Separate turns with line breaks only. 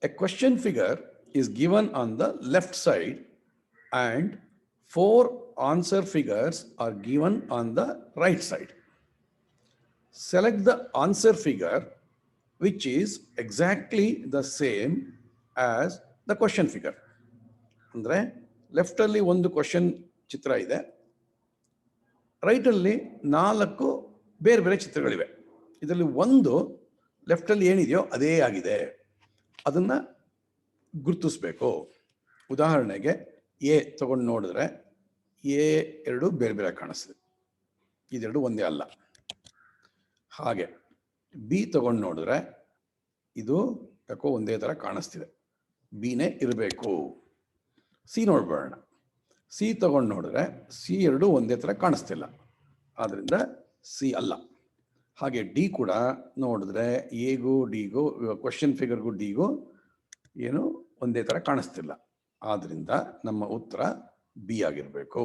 A question figure is given on the left side and 4 answer figures are given on the right side. Select the answer figure which is exactly the same as the question figure. ಅಂದರೆ ಲೆಫ್ಟಲ್ಲಿ ಒಂದು question ಚಿತ್ರ ಇದೆ, ರೈಟಲ್ಲಿ 4 ಬೇರೆ ಬೇರೆ ಚಿತ್ರಗಳಿವೆ. ಇದರಲ್ಲಿ ಒಂದು ಲೆಫ್ಟಲ್ಲಿ ಏನಿದೆಯೋ ಅದೇ ಆಗಿದೆ, ಅದನ್ನು ಗುರುತಿಸ್ಬೇಕು. ಉದಾಹರಣೆಗೆ ಎ ತಗೊಂಡು ನೋಡಿದ್ರೆ ಎ 2 ಬೇರೆ ಬೇರೆ ಕಾಣಿಸ್ತದೆ, ಇದೆರಡು ಒಂದೇ ಅಲ್ಲ. ಹಾಗೆ ಬಿ ತಗೊಂಡು ನೋಡಿದ್ರೆ ಇದು ಯಾಕೋ ಒಂದೇ ಥರ ಕಾಣಿಸ್ತಿದೆ, ಬಿನೇ ಇರಬೇಕು. ಸಿ ನೋಡ್ಬೇಡ, ಸಿ ತಗೊಂಡು ನೋಡಿದ್ರೆ ಸಿ 2 ಒಂದೇ ಥರ ಕಾಣಿಸ್ತಿಲ್ಲ, ಆದ್ದರಿಂದ ಸಿ ಅಲ್ಲ. ಹಾಗೆ ಡಿ ಕೂಡ ನೋಡಿದ್ರೆ ಎಗೂ ಡಿಗೂ, ಕ್ವಶನ್ ಫಿಗರ್ಗೂ ಡಿಗೂ ಏನು ಒಂದೇ ಥರ ಕಾಣಿಸ್ತಿಲ್ಲ, ಆದ್ದರಿಂದ ನಮ್ಮ ಉತ್ತರ ಬಿ ಆಗಿರಬೇಕು.